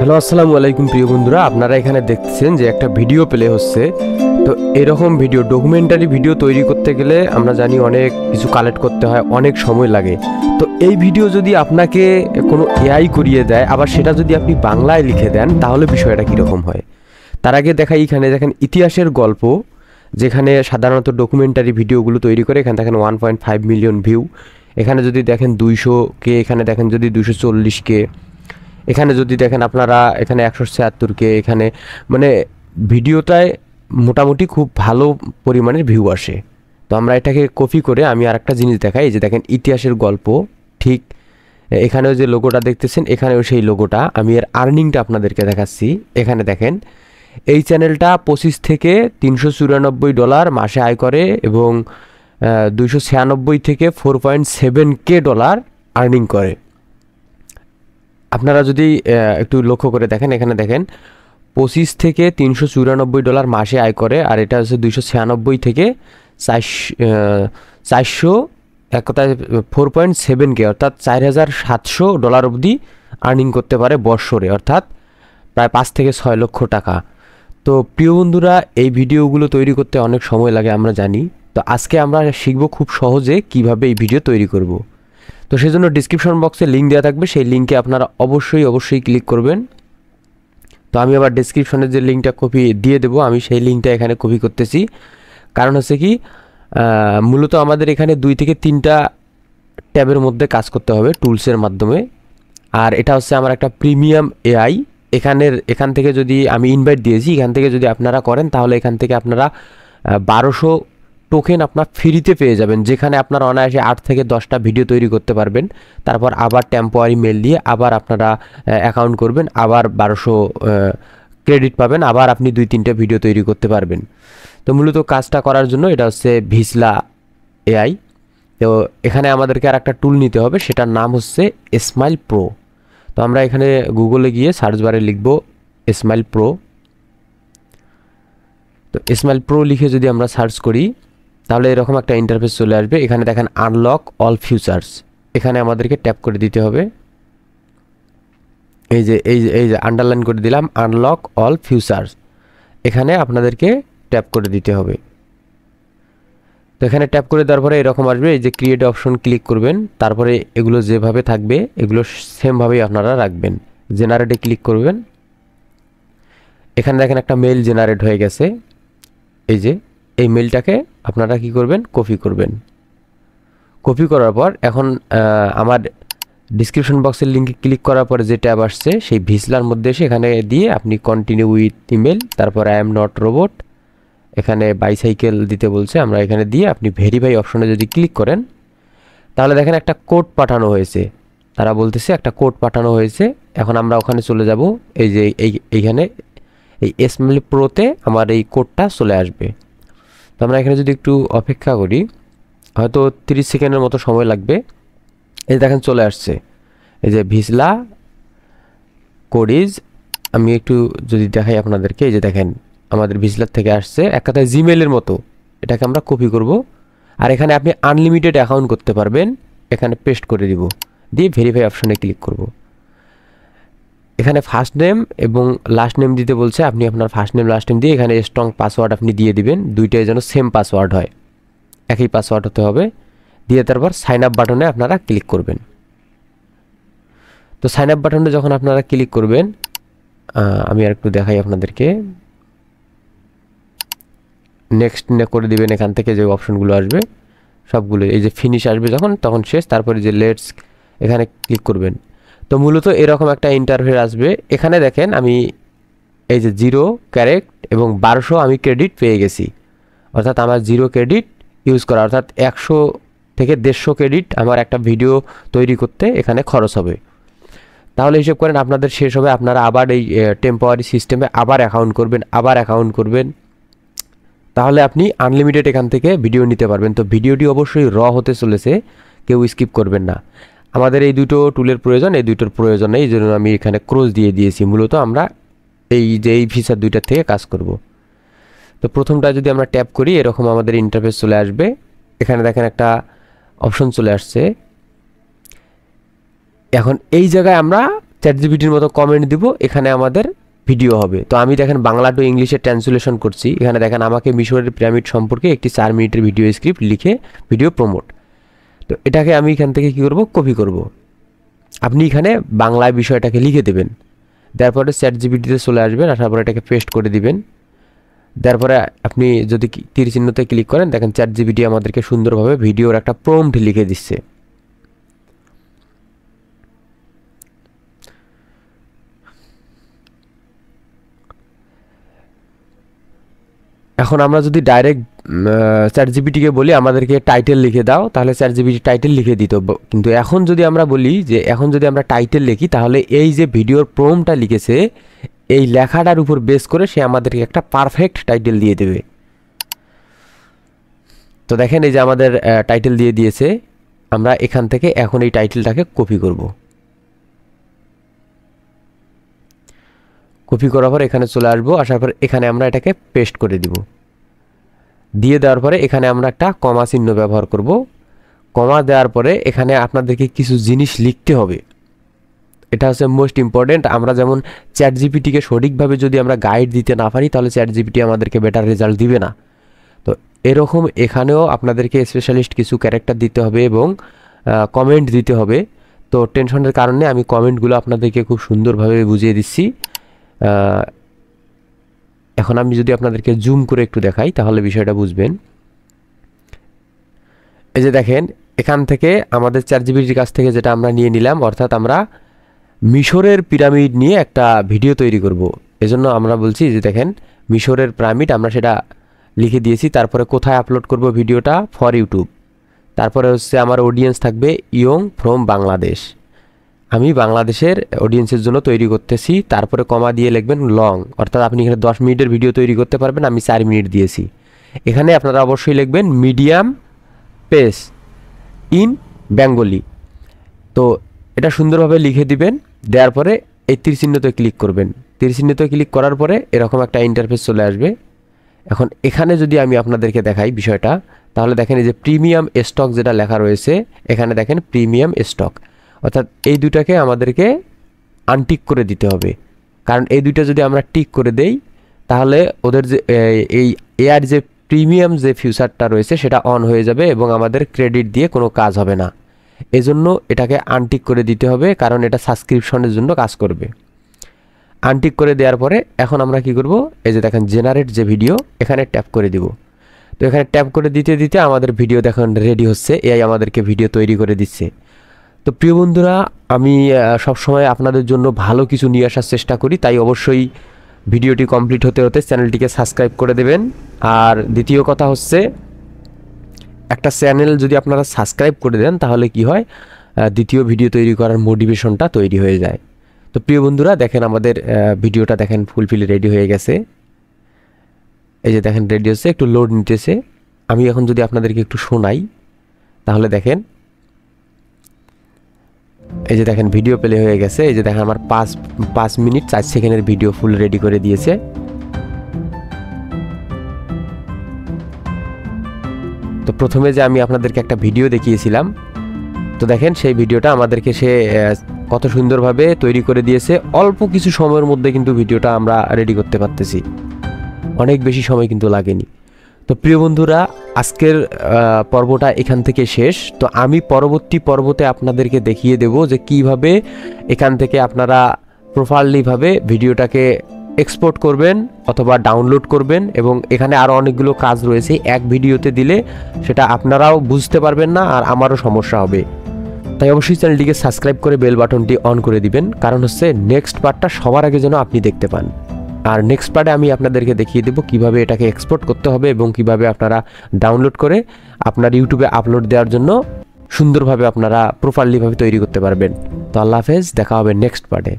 Hello আসসালামু আলাইকুম প্রিয় বন্ধুরা, আপনারা এখানে দেখতেছেন যে একটা ভিডিও প্লে হচ্ছে। তো এরকম ভিডিও, ডকুমেন্টারি ভিডিও তৈরি করতে গেলে আমরা জানি অনেক কিছু কালেক্ট করতে হয়, অনেক সময় লাগে। তো এই ভিডিও যদি আপনাকে কোনো এআই করিয়ে দেয়, আবার সেটা যদি আপনি বাংলায় লিখে দেন, তাহলে বিষয়টা কীরকম হয়। তার আগে দেখা, এইখানে দেখেন ইতিহাসের গল্প, যেখানে সাধারণত ডকুমেন্টারি ভিডিওগুলো তৈরি করে। এখানে দেখেন 1.5 মিলিয়ন ভিউ। এখানে যদি দেখেন 200K, এখানে দেখেন যদি 240K, এখানে যদি দেখেন আপনারা এখানে 176K, এখানে মানে ভিডিওটায় মোটামুটি খুব ভালো পরিমাণের ভিউ আসে। তো আমরা এটাকে কপি করে আমি আর একটা জিনিস দেখাই। এই যে দেখেন ইতিহাসের গল্প, ঠিক এখানেও যে লোগোটা দেখতেছেন, এখানেও সেই লোগোটা। আমি এর আর্নিংটা আপনাদেরকে দেখাচ্ছি। এখানে দেখেন এই চ্যানেলটা 25 থেকে $394 মাসে আয় করে এবং 296 থেকে $4.7K আর্নিং করে। আপনারা যদি একটু লক্ষ্য করে দেখেন, এখানে দেখেন 25 থেকে $394 মাসে আয় করে, আর এটা হচ্ছে 296 থেকে 400 এক কথায় 4.7K, অর্থাৎ $4700 অবধি আর্নিং করতে পারে বৎসরে, অর্থাৎ প্রায় 5 থেকে 6 লক্ষ টাকা। তো প্রিয় বন্ধুরা, এই ভিডিওগুলো তৈরি করতে অনেক সময় লাগে আমরা জানি। তো আজকে আমরা শিখব খুব সহজে কিভাবে এই ভিডিও তৈরি করব। তো সেজন্য ডিসক্রিপশন বক্সে লিঙ্ক দেওয়া থাকবে, সেই লিঙ্কে আপনারা অবশ্যই ক্লিক করবেন। তো আমি আবার ডিসক্রিপশনের যে লিঙ্কটা কপি দিয়ে দেবো, আমি সেই লিঙ্কটা এখানে কপি করতেছি। কারণ হচ্ছে কি, মূলত আমাদের এখানে 2 থেকে 3টা ট্যাবের মধ্যে কাজ করতে হবে টুলসের মাধ্যমে। আর এটা হচ্ছে আমার একটা প্রিমিয়াম এআই। এখান থেকে যদি আমি ইনভাইট দিয়েছি, এখান থেকে যদি আপনারা করেন, তাহলে এখান থেকে আপনারা 1200 টোকেন আপনার ফ্রিতে পেয়ে যাবেন, যেখানে আপনারা অনায়াসে 8 থেকে 10টা ভিডিও তৈরি করতে পারবেন। তারপর আবার টেম্পোরারি মেল দিয়ে আবার আপনারা অ্যাকাউন্ট করবেন, আবার 1200 ক্রেডিট পাবেন, আবার আপনি 2-3টা ভিডিও তৈরি করতে পারবেন। তো মূলত কাজটা করার জন্য এটা হচ্ছে ভিসলা এআই। তো এখানে আমাদেরকে আর একটা টুল নিতে হবে, সেটার নাম হচ্ছে স্মাইল প্রো। তো আমরা এখানে গুগলে গিয়ে সার্চ বারে লিখব স্মাইল প্রো। তো স্মাইল প্রো লিখে যদি আমরা সার্চ করি, তাহলে এরকম একটা ইন্টারফেস চলে আসবে। এখানে দেখেন আনলক অল ফিচার্স, এখানে আমাদেরকে ট্যাপ করে দিতে হবে। এই যে আন্ডারলাইন করে দিলাম, আনলক অল ফিচার্স, এখানে আপনাদেরকে ট্যাপ করে দিতে হবে। তো এখানে ট্যাপ করে দেওয়ার পরে এরকম আসবে, এই যে ক্রিয়েট অপশন ক্লিক করবেন। তারপরে এগুলো যেভাবে থাকবে এগুলো সেমভাবেই আপনারা রাখবেন। জেনারেটে ক্লিক করবেন। এখানে দেখেন একটা মেইল জেনারেট হয়ে গেছে। এই যে এই মেইলটাকে আপনারা কি করবেন, কপি করবেন। কপি করার পর এখন আমার ডিসক্রিপশন বক্সের লিঙ্কে ক্লিক করার পরে যে ট্যাব আসছে, সেই ভিসলার মধ্যে এসে এখানে দিয়ে আপনি কন্টিনিউ উইথ ইমেল, তারপর আই এম নট রোবট, এখানে বাইসাইকেল দিতে বলছে, আমরা এখানে দিয়ে আপনি ভেরিফাই অপশনে যদি ক্লিক করেন, তাহলে দেখেন একটা কোড পাঠানো হয়েছে। তারা বলতেছে একটা কোড পাঠানো হয়েছে। এখন আমরা ওখানে চলে যাব। এই যে এইখানে এই স্মাইল প্রোতে আমার এই কোডটা চলে আসবে। তো আমরা এখানে যদি একটু অপেক্ষা করি, হয়তো 30 সেকেন্ডের মতো সময় লাগবে। এই দেখেন চলে আসছে, এই যে ভিসলা কোডিজ। আমি একটু যদি দেখাই আপনাদেরকে, এই যে দেখেন আমাদের ভিসলার থেকে আসছে, এক কথায় জিমেলের মতো। এটাকে আমরা কপি করব, আর এখানে আপনি আনলিমিটেড অ্যাকাউন্ট করতে পারবেন। এখানে পেস্ট করে দিব, দিয়ে ভেরিফাই অপশনে ক্লিক করব। এখানে ফার্স্ট নেম এবং লাস্ট নেম দিতে বলছে, আপনি আপনার ফার্স্ট নেম লাস্ট নেম দিয়ে এখানে স্ট্রং পাসওয়ার্ড আপনি দিয়ে দিবেন। দুইটাই যেন সেম পাসওয়ার্ড হয়, একই পাসওয়ার্ড হতে হবে। দিয়ে তারপর সাইন আপ বাটনে আপনারা ক্লিক করবেন। তো সাইন আপ বাটনে যখন আপনারা ক্লিক করবেন, আমি আর একটু দেখাই আপনাদেরকে, নেক্সট করে দিবেন। এখান থেকে যে অপশনগুলো আসবে সবগুলো, এই যে ফিনিশ আসবে যখন, তখন শেষ। তারপরে যে লেটস, এখানে ক্লিক করবেন। তো মূলত এরকম একটা ইন্টারফেস আসবে। এখানে দেখেন আমি এই যে 0 ক্যারেক্ট এবং 1200 আমি ক্রেডিট পেয়ে গেছি, অর্থাৎ আমার 0 ক্রেডিট ইউজ করা, অর্থাৎ 100 থেকে 150 ক্রেডিট আমার একটা ভিডিও তৈরি করতে এখানে খরচ হবে। তাহলে হিসেব করেন আপনাদের শেষ হবে, আপনারা আবার এই টেম্পোরারি সিস্টেমে আবার অ্যাকাউন্ট করবেন, তাহলে আপনি আনলিমিটেড এখান থেকে ভিডিও নিতে পারবেন। তো ভিডিওটি অবশ্যই র হতে চলেছে, কেউ স্কিপ করবেন না। আমাদের এই দুটো টুলের প্রয়োজন, এই দুটোর প্রয়োজন নেই, এই জন্য আমি এখানে ক্রস দিয়ে দিয়েছি। মূলত আমরা এই ফিচার দুইটার থেকে কাজ করব। তো প্রথমটা যদি আমরা ট্যাপ করি, এরকম আমাদের ইন্টারফেস চলে আসবে। এখানে দেখেন একটা অপশন চলে আসছে। এখন এই জায়গায় আমরা চ্যাটজিপিটির মতো কমেন্ট দিব, এখানে আমাদের ভিডিও হবে। তো আমি দেখেন বাংলা টু ইংলিশে ট্রান্সলেশন করছি। এখানে দেখেন আমাকে মিশরের পিরামিড সম্পর্কে একটি 4 মিনিটের ভিডিও স্ক্রিপ্ট লিখে ভিডিও প্রমোট। তো এটাকে আমি এখান থেকে কী করব, কপি করব। আপনি এখানে বাংলায় বিষয়টাকে লিখে দেবেন, তারপরে চ্যাটজিপিটিতে চলে আসবেন, আসার পরে এটাকে পেস্ট করে দিবেন। তারপরে আপনি যদি তীর চিহ্নতে ক্লিক করেন, দেখেন চ্যাটজিপিটি আমাদেরকে সুন্দরভাবে ভিডিওর একটা প্রম্পট লিখে দিচ্ছে। এখন আমরা যদি ডাইরেক্ট চ্যাটজিপিটিকে বলি আমাদেরকে টাইটেল লিখে দাও, তাহলে চ্যাটজিপিটি টাইটেল লিখে দিত। কিন্তু এখন যদি আমরা বলি যে এখন যদি আমরা টাইটেল লিখি, তাহলে এই যে ভিডিওর প্রম্পটটা লিখেছে এই লেখাটার উপর বেস করে সে আমাদেরকে একটা পারফেক্ট টাইটেল দিয়ে দেবে। তো দেখেন এই যে আমাদের টাইটেল দিয়ে দিয়েছে। আমরা এখান থেকে এখন এই টাইটেলটাকে কপি করব। কপি করার পর এখানে চলে আসবো, আসার পর এখানে আমরা এটাকে পেস্ট করে দিব। দিয়ে দেওয়ার পরে এখানে আমরা একটা কমা চিহ্ন ব্যবহার করব। কমা দেওয়ার পরে এখানে আপনাদেরকে কিছু জিনিস লিখতে হবে, এটা হচ্ছে মোস্ট ইম্পর্টেন্ট। আমরা যেমন চ্যাটজিপিটিকে সঠিকভাবে যদি আমরা গাইড দিতে না পারি, তাহলে চ্যাটজিপিটি আমাদেরকে বেটার রেজাল্ট দিবে না। তো এরকম এখানেও আপনাদেরকে স্পেশালিস্ট কিছু ক্যারেক্টার দিতে হবে এবং কমেন্ট দিতে হবে। তো টেনশনের কারণে আমি কমেন্টগুলো আপনাদেরকে খুব সুন্দরভাবে বুঝিয়ে দিচ্ছি। এখন আমি যদি আপনাদেরকে জুম করে একটু দেখাই, তাহলে বিষয়টা বুঝবেন। এই যে দেখেন এখান থেকে আমাদের চ্যাটজিপিটির কাছ থেকে যেটা আমরা নিয়ে নিলাম, অর্থাৎ আমরা মিশরের পিরামিড নিয়ে একটা ভিডিও তৈরি করব। এজন্য আমরা বলছি যে দেখেন মিশরের পিরামিড আমরা সেটা লিখে দিয়েছি। তারপরে কোথায় আপলোড করব ভিডিওটা, ফর ইউটিউব। তারপরে হচ্ছে আমার অডিয়েন্স থাকবে ইয়ং ফ্রম বাংলাদেশ, আমি বাংলাদেশের অডিয়েন্সের জন্য তৈরি করতেছি। তারপরে কমা দিয়ে লিখবেন লং, অর্থাৎ আপনি এখানে 10 মিনিটের ভিডিও তৈরি করতে পারবেন, আমি 4 মিনিট দিয়েছি। এখানে আপনারা অবশ্যই লিখবেন মিডিয়াম পেস ইন বেঙ্গলি। তো এটা সুন্দরভাবে লিখে দিবেন। দেওয়ার পরে এই তীর চিহ্নতে ক্লিক করবেন। তীর চিহ্নতে ক্লিক করার পরে এরকম একটা ইন্টারফেস চলে আসবে। এখন এখানে যদি আমি আপনাদেরকে দেখাই বিষয়টা, তাহলে দেখেন এই যে প্রিমিয়াম স্টক যেটা লেখা রয়েছে, এখানে দেখেন প্রিমিয়াম স্টক, অর্থাৎ এই দুটাকে আমাদেরকে আনটিক করে দিতে হবে। কারণ এই দুইটা যদি আমরা টিক করে দেই, তাহলে ওদের যে এই এআর যে প্রিমিয়াম যে ফিচারটা রয়েছে সেটা অন হয়ে যাবে এবং আমাদের ক্রেডিট দিয়ে কোনো কাজ হবে না। এজন্য এটাকে আনটিক করে দিতে হবে, কারণ এটা সাবস্ক্রিপশনের জন্য কাজ করবে। আনটিক করে দেওয়ার পরে এখন আমরা কি করব, এই যে দেখেন জেনারেট যে ভিডিও, এখানে ট্যাপ করে দিব। তো এখানে ট্যাপ করে দিতে দিতে আমাদের ভিডিও দেখুন রেডি হচ্ছে, এআই আমাদেরকে ভিডিও তৈরি করে দিচ্ছে। তো প্রিয় বন্ধুরা, আমি সবসময় আপনাদের জন্য ভালো কিছু নিয়ে আসার চেষ্টা করি, তাই অবশ্যই ভিডিওটি কমপ্লিট হতে হতে চ্যানেলটিকে সাবস্ক্রাইব করে দেবেন। আর দ্বিতীয় কথা হচ্ছে, একটা চ্যানেল যদি আপনারা সাবস্ক্রাইব করে দেন তাহলে কি হয়, দ্বিতীয় ভিডিও তৈরি করার মোটিভেশনটা তৈরি হয়ে যায়। তো প্রিয় বন্ধুরা দেখেন আমাদের ভিডিওটা দেখেন ফুলফিল রেডি হয়ে গেছে। এই যে দেখেন রেডি হচ্ছে, একটু লোড নিতেছে। আমি এখন যদি আপনাদেরকে একটু শোনাই, তাহলে দেখেন এই যে দেখেন ভিডিও প্লে হয়ে গেছে। এই যে দেখেন আমার 5 মিনিট 4 সেকেন্ডের ভিডিও ফুল রেডি করে দিয়েছে। তো প্রথমে যে আমি আপনাদেরকে একটা ভিডিও দেখিয়েছিলাম, তো দেখেন সেই ভিডিওটা আমাদেরকে সে কত সুন্দরভাবে তৈরি করে দিয়েছে। অল্প কিছু সময়ের মধ্যে কিন্তু ভিডিওটা আমরা রেডি করতে পারতেছি, অনেক বেশি সময় কিন্তু লাগেনি। তো প্রিয় বন্ধুরা, আজকের পর্বটা এখান থেকে শেষ। তো আমি পরবর্তী পর্বতে আপনাদেরকে দেখিয়ে দেব যে কিভাবে এখান থেকে আপনারা প্রপারলিভাবে ভিডিওটাকে এক্সপোর্ট করবেন অথবা ডাউনলোড করবেন, এবং এখানে আরও অনেকগুলো কাজ রয়েছে। এক ভিডিওতে দিলে সেটা আপনারাও বুঝতে পারবেন না আর আমারও সমস্যা হবে। তাই অবশ্যই চ্যানেলটিকে সাবস্ক্রাইব করে বেল বাটনটি অন করে দিবেন, কারণ হচ্ছে নেক্সট পার্টটা সবার আগে যেন আপনি দেখতে পান। আর নেক্সট পার্টে আমি আপনাদেরকে দেখিয়ে দেবো কিভাবে এটাকে এক্সপোর্ট করতে হবে এবং কিভাবে আপনারা ডাউনলোড করে আপনার ইউটিউবে আপলোড দেওয়ার জন্য সুন্দরভাবে আপনারা প্রপারলিভাবে তৈরি করতে পারবেন। তো আল্লাহ হাফেজ, দেখা হবে নেক্সট পার্টে।